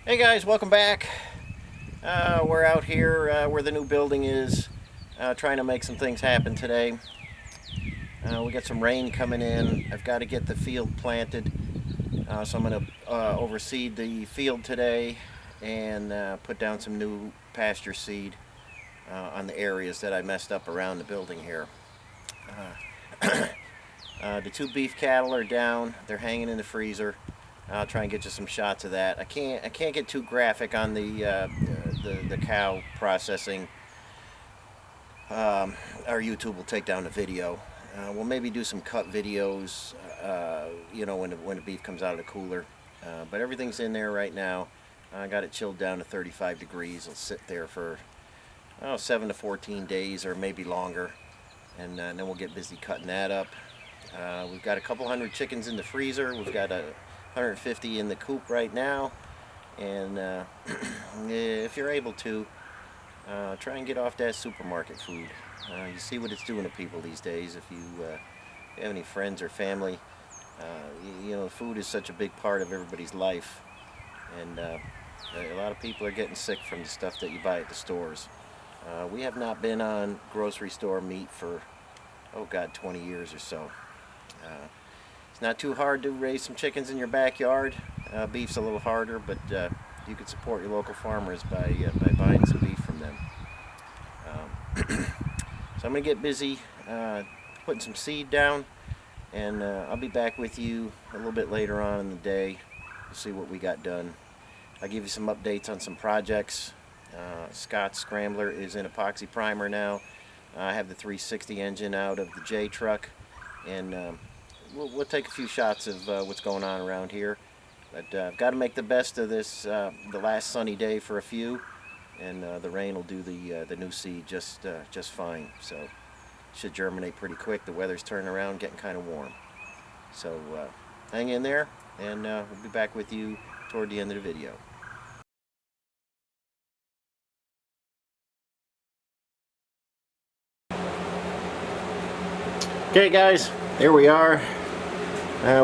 Hey guys, welcome back. We're out here where the new building is, trying to make some things happen today. We got some rain coming in. I've got to get the field planted, so I'm going to overseed the field today and put down some new pasture seed on the areas that I messed up around the building here. The two beef cattle are down. They're hanging in the freezer. I'll try and get you some shots of that. I can't get too graphic on the cow processing. Our YouTube will take down the video. We'll maybe do some cut videos, when the beef comes out of the cooler. But everything's in there right now. I got it chilled down to 35 degrees. It'll sit there for 7 to 14 days or maybe longer, and then we'll get busy cutting that up. We've got a couple hundred chickens in the freezer. We've got 150 in the coop right now, and if you're able to, try and get off that supermarket food. You see what it's doing to people these days. If you have any friends or family, food is such a big part of everybody's life, and a lot of people are getting sick from the stuff that you buy at the stores. We have not been on grocery store meat for, 20 years or so. It's not too hard to raise some chickens in your backyard. Beef's a little harder, but you can support your local farmers by buying some beef from them. So I'm going to get busy putting some seed down, and I'll be back with you a little bit later on in the day to see what we got done. I'll give you some updates on some projects. Scott's Scrambler is in epoxy primer now. I have the 360 engine out of the J truck, and we'll take a few shots of what's going on around here. But I've got to make the best of this, the last sunny day for a few, and the rain will do the new seed just fine. So it should germinate pretty quick. The weather's turning around, getting kind of warm. So hang in there, and we'll be back with you toward the end of the video. Okay guys, here we are.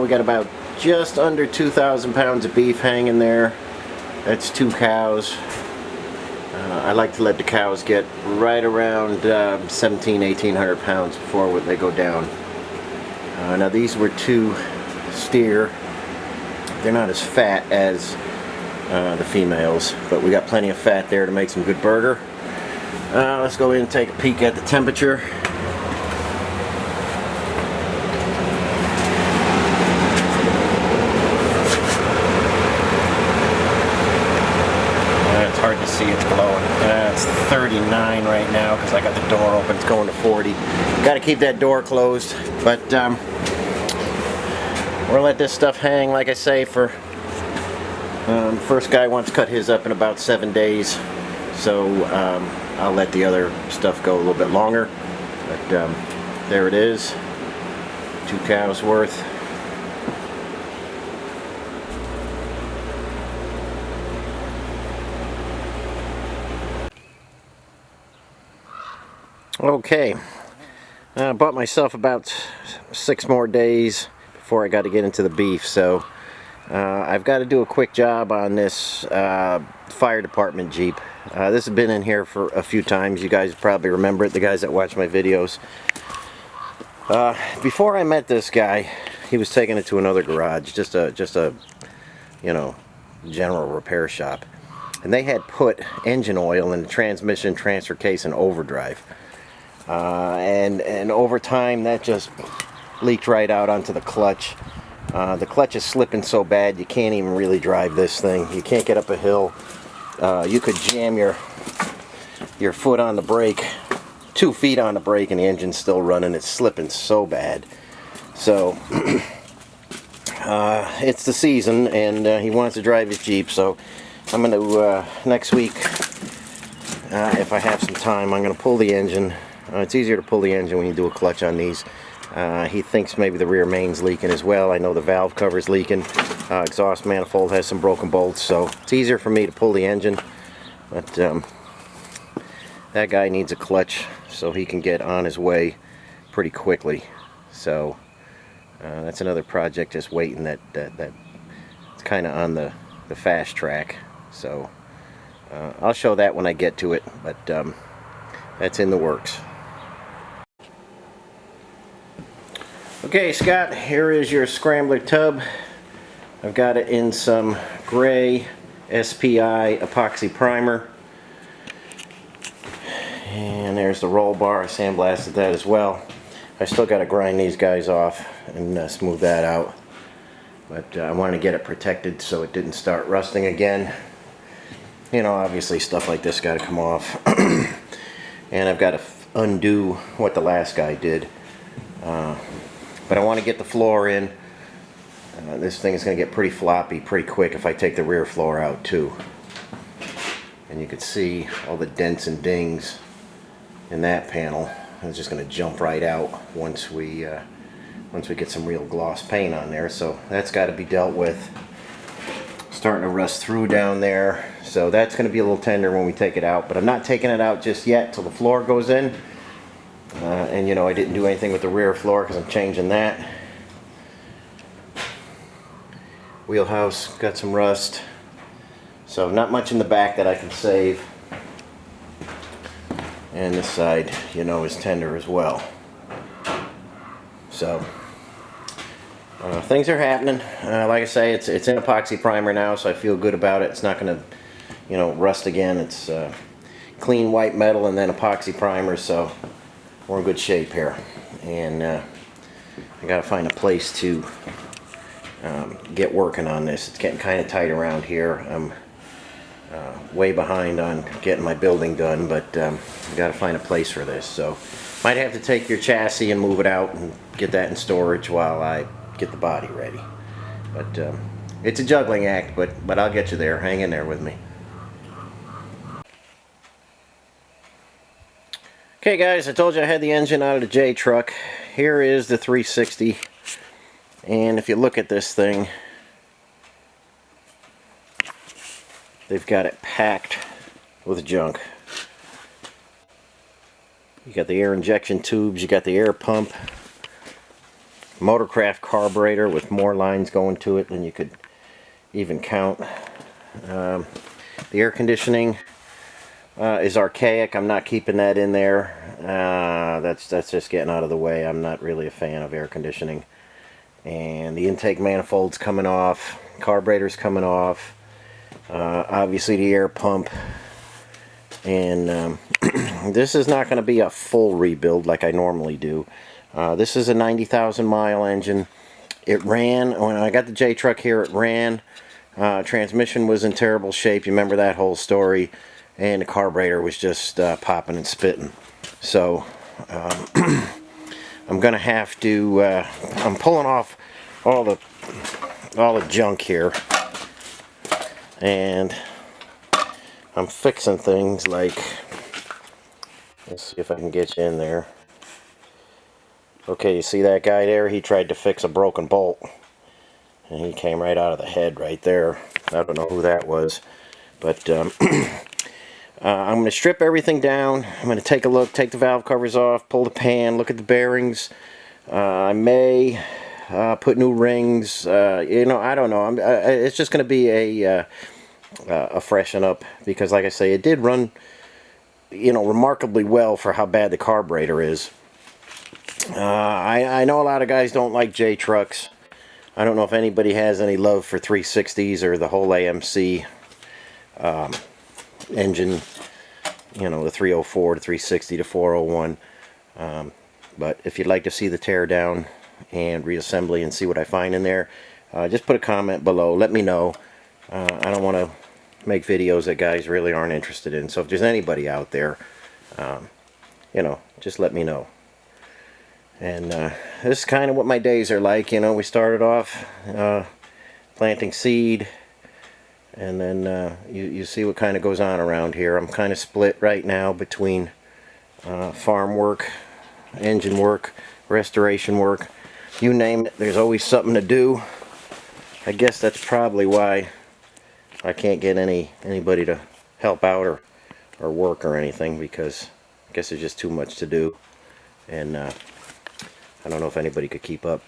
We got about just under 2,000 pounds of beef hanging there. That's 2 cows. I like to let the cows get right around 1,800 pounds before they go down. Now these were 2 steer. They're not as fat as the females, but we got plenty of fat there to make some good burger. Let's go in and take a peek at the temperature. Hard to see, it's blowing. It's 39 right now because I got the door open. It's going to 40. Got to keep that door closed, but we're gonna let this stuff hang, like I say, for first guy wants to cut his up in about 7 days, so I'll let the other stuff go a little bit longer. But there it is, 2 cows worth. Okay, I bought myself about 6 more days before I got to get into the beef, so I've got to do a quick job on this fire department Jeep. This has been in here for a few times. You guys probably remember it, the guys that watch my videos. Before I met this guy, he was taking it to another garage, just a general repair shop, and they had put engine oil in the transmission, transfer case, and overdrive. And over time that just leaked right out onto the clutch. The clutch is slipping so bad you can't even really drive this thing. You can't get up a hill. You could jam your foot on the brake, 2 feet on the brake, and the engine's still running. It's slipping so bad. So it's the season, and he wants to drive his Jeep, so I'm going to next week, if I have some time, I'm going to pull the engine. It's easier to pull the engine when you do a clutch on these. He thinks maybe the rear main's leaking as well. I know the valve cover's leaking. Exhaust manifold has some broken bolts, so it's easier for me to pull the engine. But that guy needs a clutch so he can get on his way pretty quickly. So that's another project just waiting. That it's kind of on the fast track. So I'll show that when I get to it, but that's in the works. Okay, Scott, here is your Scrambler tub. I've got it in some gray SPI epoxy primer. And there's the roll bar. I sandblasted that as well. I still got to grind these guys off and smooth that out. But I wanted to get it protected so it didn't start rusting again. You know, obviously stuff like this got to come off. And I've got to undo what the last guy did. But I want to get the floor in. This thing is going to get pretty floppy pretty quick if I take the rear floor out too. And you can see all the dents and dings in that panel. It's just going to jump right out once we get some real gloss paint on there. So that's got to be dealt with. Starting to rust through down there. So that's going to be a little tender when we take it out. But I'm not taking it out just yet till the floor goes in. And you know, I didn't do anything with the rear floor because I'm changing that. Wheelhouse got some rust. So not much in the back that I can save. And this side, you know, is tender as well. So things are happening. Like I say, it's in epoxy primer now, so I feel good about it. It's not going to, you know, rust again. It's clean white metal and then epoxy primer, so we're in good shape here. And I got to find a place to get working on this. It's getting kind of tight around here. I'm way behind on getting my building done, but I've got to find a place for this. So might have to take your chassis and move it out and get that in storage while I get the body ready. But it's a juggling act, but I'll get you there. Hang in there with me. Okay guys, I told you I had the engine out of the J truck. Here is the 360, and if you look at this thing, they've got it packed with junk. You got the air injection tubes, you got the air pump, Motorcraft carburetor with more lines going to it than you could even count. The air conditioning is archaic. I'm not keeping that in there. That's just getting out of the way. I'm not really a fan of air conditioning. And the intake manifold's coming off, carburetor's coming off, obviously the air pump. And this is not going to be a full rebuild like I normally do. This is a 90,000 mile engine. It ran, when I got the J truck here, it ran. Transmission was in terrible shape. You remember that whole story. And the carburetor was just popping and spitting. So I'm gonna have to. I'm pulling off all the junk here, and I'm fixing things like. Let's see if I can get you in there. Okay, you see that guy there? He tried to fix a broken bolt, and he came right out of the head right there. I don't know who that was, but. I'm going to strip everything down. I'm going to take a look, take the valve covers off, pull the pan, look at the bearings. I may put new rings. You know, I don't know. It's just going to be a freshen up because, like I say, it did run, you know, remarkably well for how bad the carburetor is. I know a lot of guys don't like J trucks. I don't know if anybody has any love for 360s or the whole AMC. Engine, you know, the 304 to 360 to 401. But if you'd like to see the tear down and reassembly and see what I find in there, just put a comment below. Let me know. I don't want to make videos that guys really aren't interested in. So if there's anybody out there, you know, just let me know. And this is kind of what my days are like. You know, we started off planting seed. And then you see what kind of goes on around here. I'm kind of split right now between farm work, engine work, restoration work. You name it, there's always something to do. I guess that's probably why I can't get anybody to help out or work or anything, because I guess there's just too much to do. And I don't know if anybody could keep up.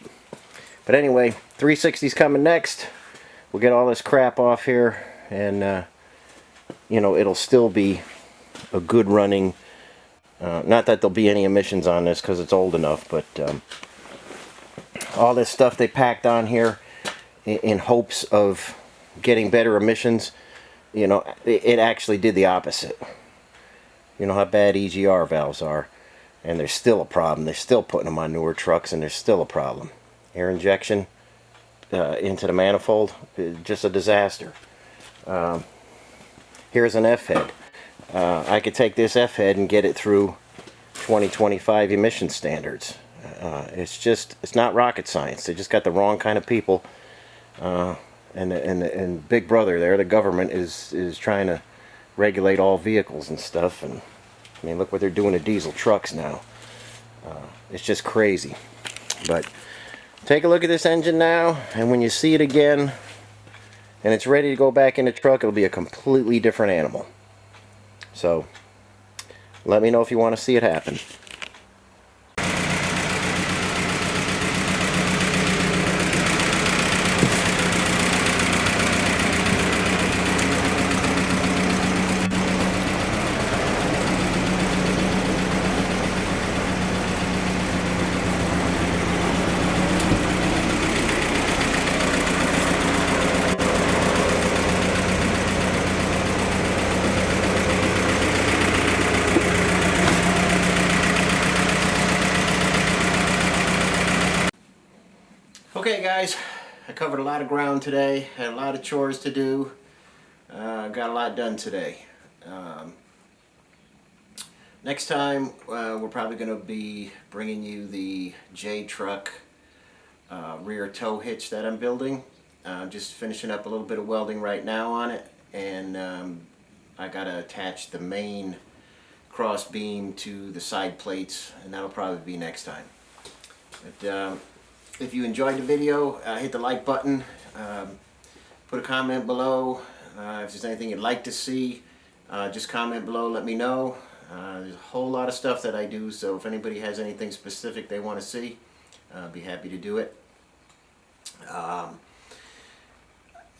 But anyway, 360's coming next. We'll get all this crap off here and you know, it'll still be a good running, not that there'll be any emissions on this because it's old enough, but all this stuff they packed on here in hopes of getting better emissions, you know, it actually did the opposite. You know how bad EGR valves are, and there's still a problem. They're still putting them on newer trucks, and there's still a problem. Air injection into the manifold, just a disaster. Here's an F-head. I could take this F-head and get it through 2025 emission standards. It's not rocket science. They just got the wrong kind of people, and Big Brother there, the government is trying to regulate all vehicles and stuff. And I mean, look what they're doing to diesel trucks now. It's just crazy. But take a look at this engine now, and when you see it again and it's ready to go back in the truck, it'll be a completely different animal. So let me know if you want to see it happen. Okay guys, I covered a lot of ground today, had a lot of chores to do, got a lot done today. Next time we're probably going to be bringing you the J truck rear tow hitch that I'm building. I'm just finishing up a little bit of welding right now on it, and I got to attach the main cross beam to the side plates, and that'll probably be next time. But, if you enjoyed the video, hit the like button, put a comment below. If there's anything you'd like to see, just comment below, let me know. There's a whole lot of stuff that I do, so if anybody has anything specific they want to see, I'd be happy to do it.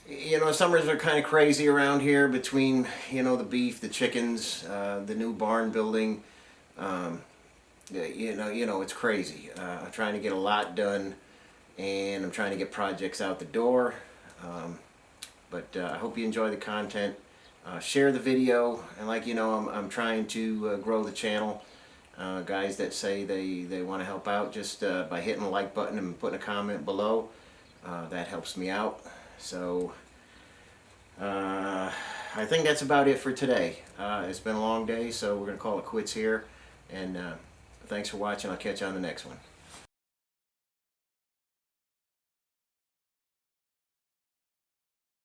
You know, summers are kind of crazy around here between, you know, the beef, the chickens, the new barn building. You know, it's crazy. I'm trying to get a lot done, and I'm trying to get projects out the door. But I hope you enjoy the content. Share the video, and like you know, I'm trying to grow the channel. Guys that say they want to help out, just by hitting the like button and putting a comment below, that helps me out. So I think that's about it for today. It's been a long day, so we're going to call it quits here. And thanks for watching. I'll catch you on the next one.